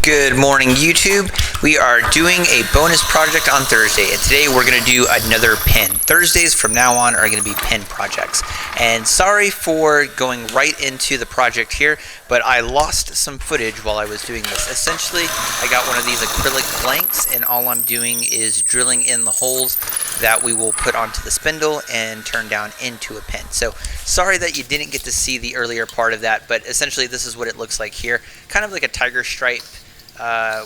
Good morning, YouTube. We are doing a bonus project on Thursday, and today we're going to do another pin. Thursdays from now on are going to be pin projects. And sorry for going right into the project here, but I lost some footage while I was doing this. Essentially, I got one of these acrylic blanks, and all I'm doing is drilling in the holes that we will put onto the spindle and turn down into a pin. So sorry that you didn't get to see the earlier part of that, but essentially this is what it looks like here. Kind of like a tiger stripe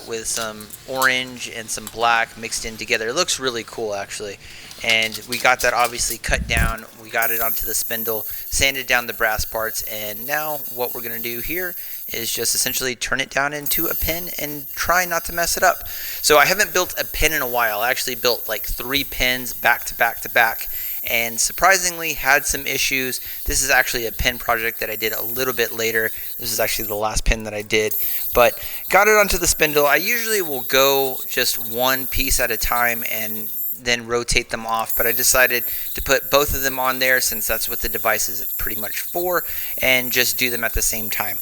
with some orange and some black mixed in together. It looks really cool, actually. And we got that obviously cut down. We got it onto the spindle, sanded down the brass parts, and now what we're going to do here is just essentially turn it down into a pin and try not to mess it up. So I haven't built a pin in a while. I actually built like 3 pins back to back to back, and surprisingly had some issues. This is actually a pin project that I did a little bit later. This is actually the last pin that I did, but got it onto the spindle. I usually will go just one piece at a time and then rotate them off, but I decided to put both of them on there since that's what the device is pretty much for, and just do them at the same time.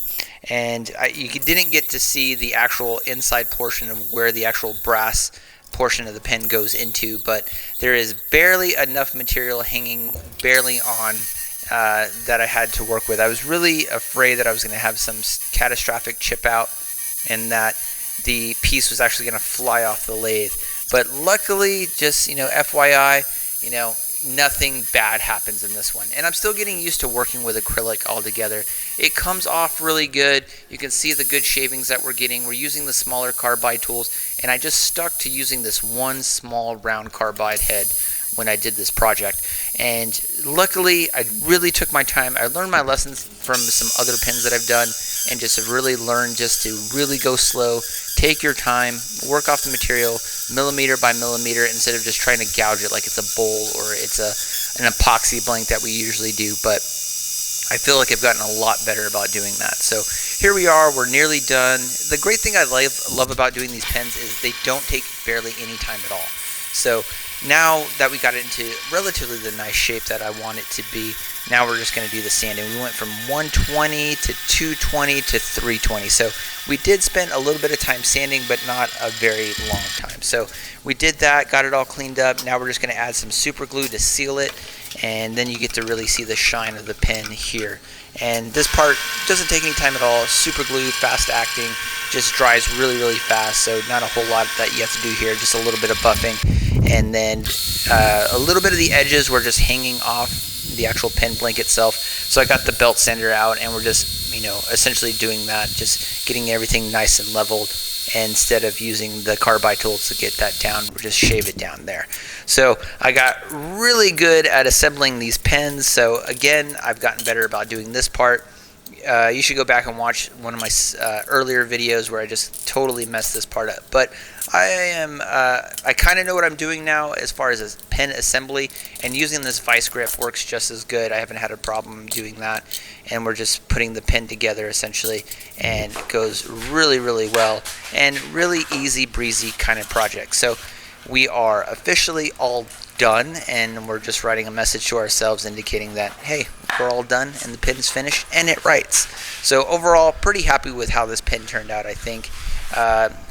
And you didn't get to see the actual inside portion of where the actual brass portion of the pin goes into, but there is barely enough material hanging barely on that I had to work with. I was really afraid that I was going to have some catastrophic chip out and that the piece was actually going to fly off the lathe. But luckily, just, FYI, nothing bad happens in this one. And I'm still getting used to working with acrylic altogether. It comes off really good. You can see the good shavings that we're getting. We're using the smaller carbide tools, and I just stuck to using this one small round carbide head when I did this project. And luckily, I really took my time. I learned my lessons from some other pins that I've done, and just have really learned just to really go slow, take your time, work off the material millimeter by millimeter instead of just trying to gouge it like it's a bowl or it's an epoxy blank that we usually do. But I feel like I've gotten a lot better about doing that. So here we are, we're nearly done. The great thing I love about doing these pens is they don't take barely any time at all. So now that we got it into relatively the nice shape that I want it to be, now we're just going to do the sanding. We went from 120 to 220 to 320. So we did spend a little bit of time sanding, but not a very long time. So we did that, got it all cleaned up. Now we're just going to add some super glue to seal it, and then you get to really see the shine of the pen here. And this part doesn't take any time at all. Super glue, fast acting, just dries really, really fast. So not a whole lot that you have to do here, just a little bit of buffing. And then a little bit of the edges were just hanging off the actual pen blank itself. So I got the belt sander out, and we're just, essentially doing that, just getting everything nice and leveled. And instead of using the carbide tools to get that down, we'll just shave it down there. So I got really good at assembling these pens. So again, I've gotten better about doing this part. You should go back and watch one of my earlier videos where I just totally messed this part up. But I kind of know what I'm doing now as far as a pen assembly, and using this vice grip works just as good. I haven't had a problem doing that, and we're just putting the pen together essentially, and it goes really, really well, and really easy breezy kind of project. So we are officially all done, and we're just writing a message to ourselves indicating that, hey, we're all done and the pin's finished, and it writes. So overall, pretty happy with how this pin turned out, I think.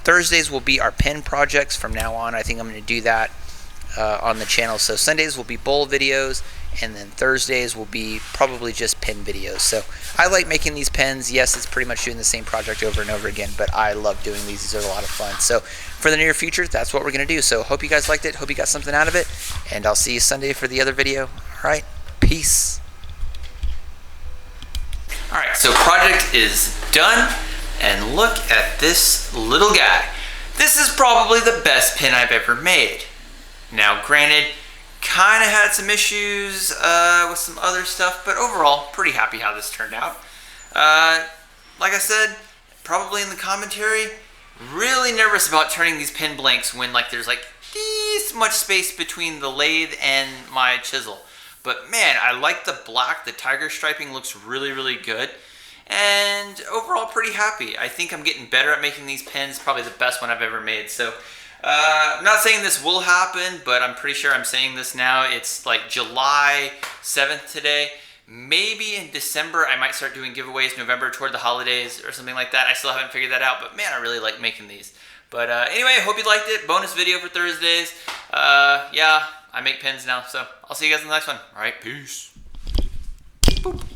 Thursdays will be our pin projects from now on. I think I'm going to do that on the channel. So Sundays will be bowl videos, and then Thursdays will be probably just pin videos. So I like making these pens. Yes, it's pretty much doing the same project over and over again, but I love doing these. These are a lot of fun. So for the near future, that's what we're going to do. So hope you guys liked it. Hope you got something out of it, and I'll see you Sunday for the other video. All right, peace. All right, so project is done, and look at this little guy. This is probably the best pin I've ever made. Now, granted, kind of had some issues with some other stuff, but overall, pretty happy how this turned out. Like I said, probably in the commentary, really nervous about turning these pin blanks when there's this much space between the lathe and my chisel. But man, I like the black. The tiger striping looks really, really good. And overall, pretty happy. I think I'm getting better at making these pins. Probably the best one I've ever made. So I'm not saying this will happen, but I'm pretty sure I'm saying this now. It's like July 7th today. maybe in December I might start doing giveaways, November toward the holidays or something like that. I still haven't figured that out, but man, I really like making these. But anyway, I hope you liked it. Bonus video for Thursdays. Yeah, I make pins now, so I'll see you guys in the next one. All right, peace. Boop.